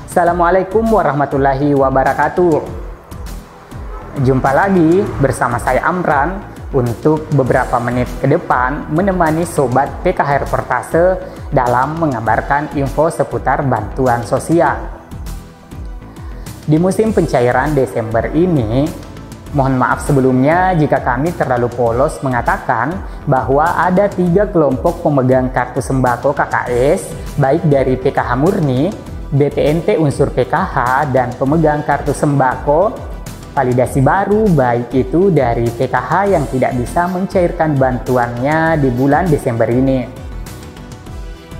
Assalamualaikum warahmatullahi wabarakatuh. Jumpa lagi bersama saya Amran untuk beberapa menit ke depan menemani Sobat PKH Reportase dalam mengabarkan info seputar bantuan sosial. Di musim pencairan Desember ini, mohon maaf sebelumnya jika kami terlalu polos mengatakan bahwa ada 3 kelompok pemegang kartu sembako KKS, baik dari PKH murni, BPNT unsur PKH, dan pemegang kartu sembako validasi baru, baik itu dari PKH yang tidak bisa mencairkan bantuannya di bulan Desember ini.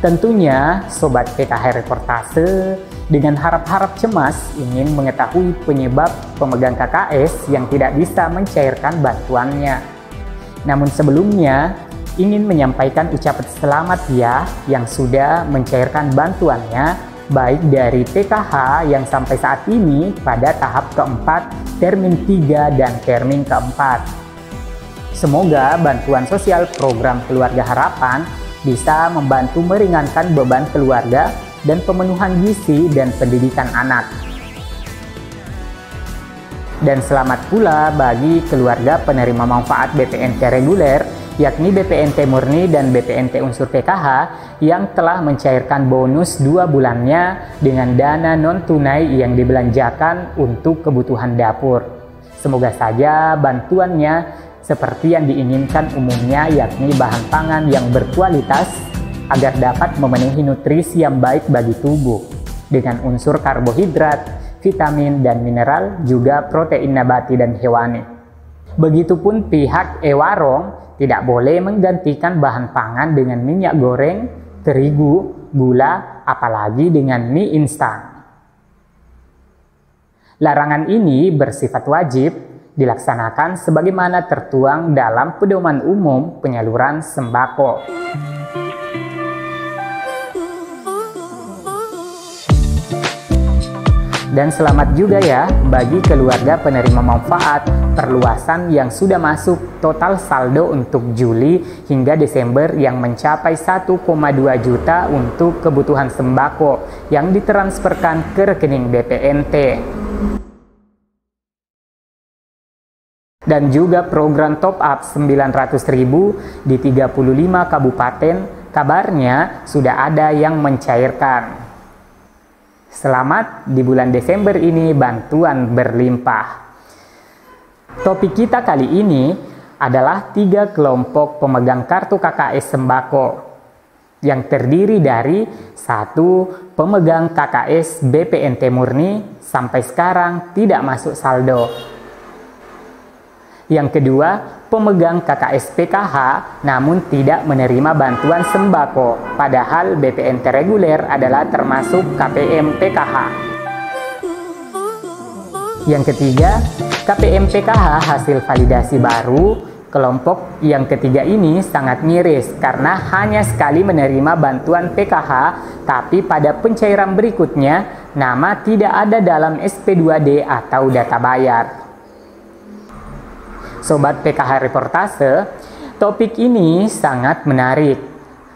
Tentunya Sobat PKH Reportase dengan harap-harap cemas ingin mengetahui penyebab pemegang KKS yang tidak bisa mencairkan bantuannya. Namun sebelumnya ingin menyampaikan ucapan selamat ya yang sudah mencairkan bantuannya, baik dari PKH yang sampai saat ini pada tahap keempat, termin 3 dan termin keempat. Semoga bantuan sosial program Keluarga Harapan bisa membantu meringankan beban keluarga dan pemenuhan gizi dan pendidikan anak. Dan selamat pula bagi keluarga penerima manfaat BPNT reguler, yakni BPNT murni dan BPNT unsur PKH yang telah mencairkan bonus 2 bulannya dengan dana non-tunai yang dibelanjakan untuk kebutuhan dapur. Semoga saja bantuannya seperti yang diinginkan umumnya, yakni bahan pangan yang berkualitas agar dapat memenuhi nutrisi yang baik bagi tubuh dengan unsur karbohidrat, vitamin dan mineral, juga protein nabati dan hewani. Begitupun pihak e-warung tidak boleh menggantikan bahan pangan dengan minyak goreng, terigu, gula, apalagi dengan mie instan. Larangan ini bersifat wajib dilaksanakan sebagaimana tertuang dalam Pedoman Umum Penyaluran Sembako. Dan selamat juga ya bagi keluarga penerima manfaat perluasan yang sudah masuk total saldo untuk Juli hingga Desember yang mencapai 1,2 juta untuk kebutuhan sembako yang ditransferkan ke rekening BPNT. Dan juga program top up 900.000 di 35 kabupaten kabarnya sudah ada yang mencairkan. Selamat, di bulan Desember ini bantuan berlimpah. Topik kita kali ini adalah 3 kelompok pemegang kartu KKS sembako yang terdiri dari 1. Pemegang KKS BPNT murni sampai sekarang tidak masuk saldo. Yang kedua, pemegang KKS PKH namun tidak menerima bantuan sembako, padahal BPNT reguler adalah termasuk KPM PKH. Yang ketiga, KPM PKH hasil validasi baru. Kelompok yang ketiga ini sangat miris karena hanya sekali menerima bantuan PKH, tapi pada pencairan berikutnya nama tidak ada dalam SP2D atau data bayar. Sobat PKH Reportase, topik ini sangat menarik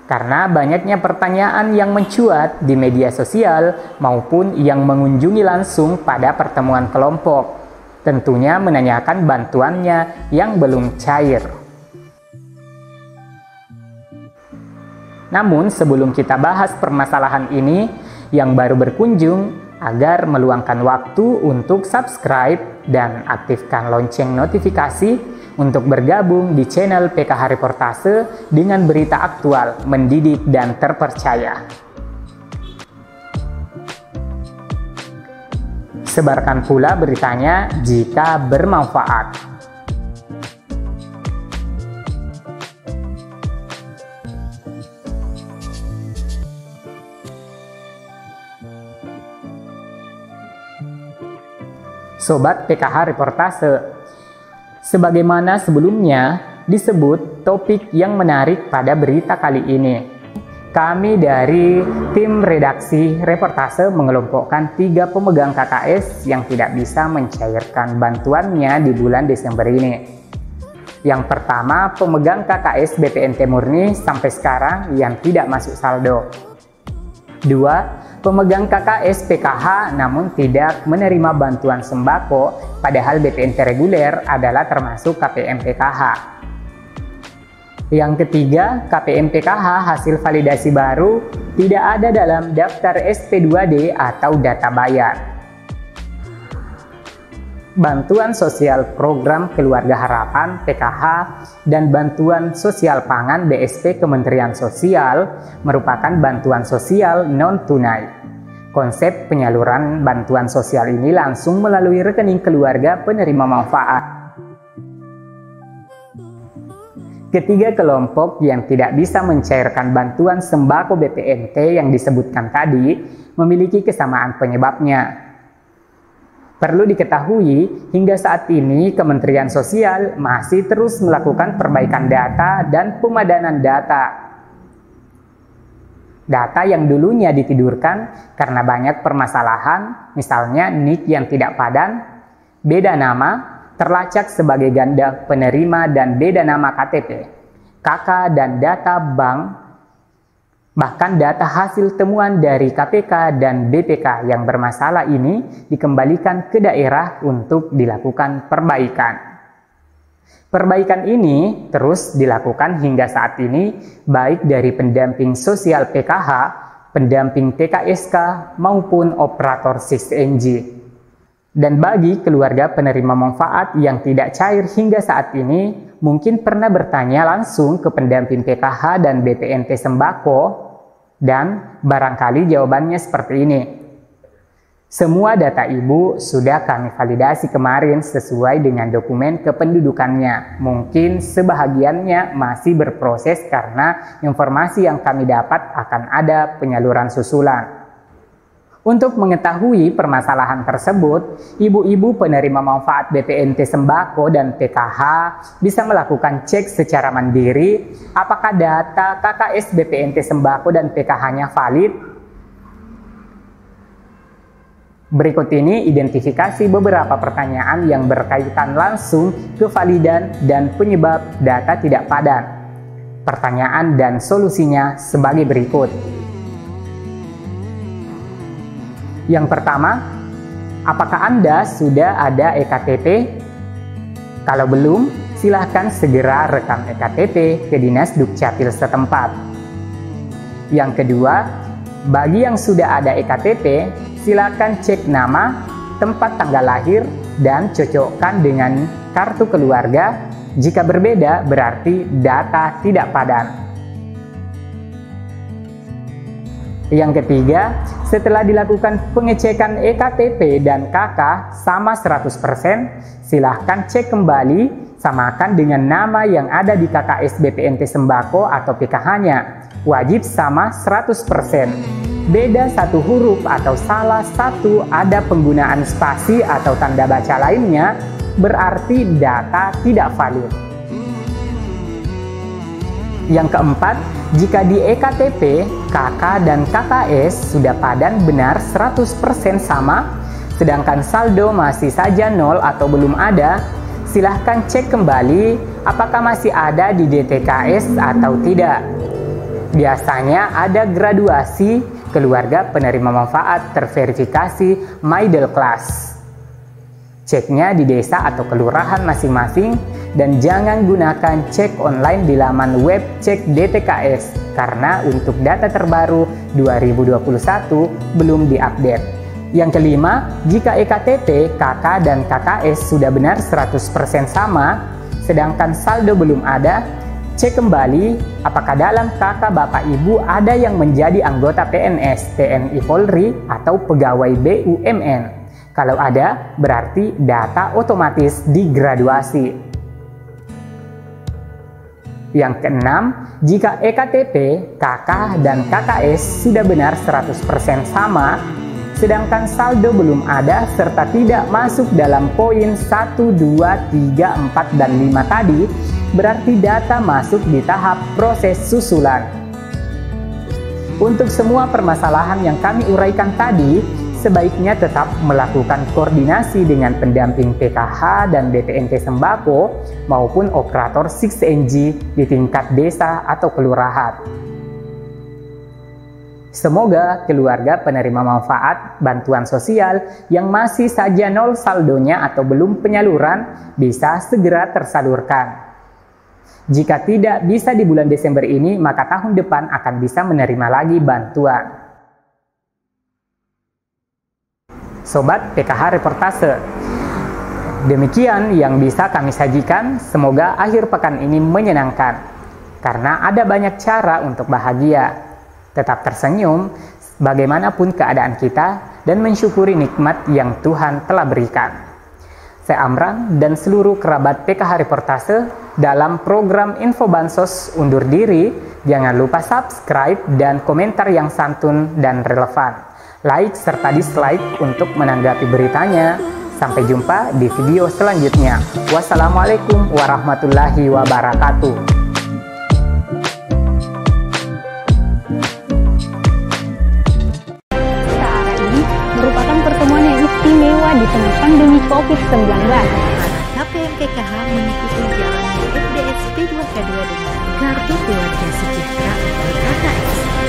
karena banyaknya pertanyaan yang mencuat di media sosial maupun yang mengunjungi langsung pada pertemuan kelompok, tentunya menanyakan bantuannya yang belum cair. Namun sebelum kita bahas permasalahan ini, yang baru berkunjung agar meluangkan waktu untuk subscribe dan aktifkan lonceng notifikasi untuk bergabung di channel PKH Reportase dengan berita aktual, mendidik, dan terpercaya. Sebarkan pula beritanya jika bermanfaat. Sobat PKH Reportase, sebagaimana sebelumnya disebut topik yang menarik pada berita kali ini, kami dari tim redaksi reportase mengelompokkan 3 pemegang KKS yang tidak bisa mencairkan bantuannya di bulan Desember ini. Yang pertama, pemegang KKS BPNT murni sampai sekarang yang tidak masuk saldo. 2. pemegang KKS PKH namun tidak menerima bantuan sembako, padahal BPNT reguler adalah termasuk KPM PKH. Yang ketiga, KPM PKH hasil validasi baru tidak ada dalam daftar SP2D atau data bayar. Bantuan Sosial Program Keluarga Harapan PKH dan Bantuan Sosial Pangan BSP Kementerian Sosial merupakan bantuan sosial non-tunai. Konsep penyaluran bantuan sosial ini langsung melalui rekening keluarga penerima manfaat. Ketiga kelompok yang tidak bisa mencairkan bantuan sembako BPNT yang disebutkan tadi memiliki kesamaan penyebabnya. Perlu diketahui, hingga saat ini Kementerian Sosial masih terus melakukan perbaikan data dan pemadanan data. Data yang dulunya ditidurkan karena banyak permasalahan, misalnya NIK yang tidak padan, beda nama, terlacak sebagai ganda penerima dan beda nama KTP, KK dan data bank, bahkan data hasil temuan dari KPK dan BPK yang bermasalah ini dikembalikan ke daerah untuk dilakukan perbaikan. Perbaikan ini terus dilakukan hingga saat ini baik dari pendamping sosial PKH, pendamping TKSK maupun operator 6NG. Dan bagi keluarga penerima manfaat yang tidak cair hingga saat ini, mungkin pernah bertanya langsung ke pendamping PKH dan BPNT sembako, dan barangkali jawabannya seperti ini. Semua data ibu sudah kami validasi kemarin sesuai dengan dokumen kependudukannya. Mungkin sebahagiannya masih berproses karena informasi yang kami dapat akan ada penyaluran susulan. Untuk mengetahui permasalahan tersebut, ibu-ibu penerima manfaat BPNT sembako dan PKH bisa melakukan cek secara mandiri apakah data KKS BPNT sembako dan PKH-nya valid. Berikut ini identifikasi beberapa pertanyaan yang berkaitan langsung kevalidan dan penyebab data tidak padan. Pertanyaan dan solusinya sebagai berikut. Yang pertama, apakah Anda sudah ada EKTP? Kalau belum, silahkan segera rekam EKTP ke Dinas Dukcapil setempat. Yang kedua, bagi yang sudah ada EKTP, silakan cek nama, tempat tanggal lahir, dan cocokkan dengan kartu keluarga. Jika berbeda, berarti data tidak padan. Yang ketiga, setelah dilakukan pengecekan EKTP dan KK sama 100%, silahkan cek kembali, samakan dengan nama yang ada di KKS BPNT sembako atau PKH-nya. Wajib sama 100%. Beda satu huruf atau salah satu ada penggunaan spasi atau tanda baca lainnya, berarti data tidak valid. Yang keempat, jika di EKTP, KK dan KKS sudah padan benar 100% sama, sedangkan saldo masih saja 0 atau belum ada, silahkan cek kembali apakah masih ada di DTKS atau tidak. Biasanya ada graduasi keluarga penerima manfaat terverifikasi middle class. Ceknya di desa atau kelurahan masing-masing dan jangan gunakan cek online di laman web cek DTKS karena untuk data terbaru 2021 belum diupdate. Yang kelima, jika EKTP, KK dan KKS sudah benar 100% sama, sedangkan saldo belum ada, cek kembali apakah dalam KK Bapak Ibu ada yang menjadi anggota PNS, TNI Polri atau pegawai BUMN. Kalau ada, berarti data otomatis digraduasi. Yang keenam, jika EKTP, KK, dan KKS sudah benar 100% sama, sedangkan saldo belum ada serta tidak masuk dalam poin 1, 2, 3, 4, dan 5 tadi, berarti data masuk di tahap proses susulan. Untuk semua permasalahan yang kami uraikan tadi, sebaiknya tetap melakukan koordinasi dengan pendamping PKH dan BPNT sembako maupun operator 6NG di tingkat desa atau kelurahan. Semoga keluarga penerima manfaat bantuan sosial yang masih saja nol saldonya atau belum penyaluran bisa segera tersalurkan. Jika tidak bisa di bulan Desember ini, maka tahun depan akan bisa menerima lagi bantuan. Sobat PKH Reportase, demikian yang bisa kami sajikan. Semoga akhir pekan ini menyenangkan, karena ada banyak cara untuk bahagia. Tetap tersenyum bagaimanapun keadaan kita dan mensyukuri nikmat yang Tuhan telah berikan. Saya Amran dan seluruh kerabat PKH Reportase dalam program Info Bansos undur diri. Jangan lupa subscribe dan komentar yang santun dan relevan. Like serta dislike untuk menanggapi beritanya. Sampai jumpa di video selanjutnya. Wassalamualaikum warahmatullahi wabarakatuh. KRI merupakan pertemuan yang istimewa di tengah pandemi COVID-19. KPMPKH mengikuti jalannya FDS P2K2 dengan Kartu Keluarga Sejahtera atau KKS.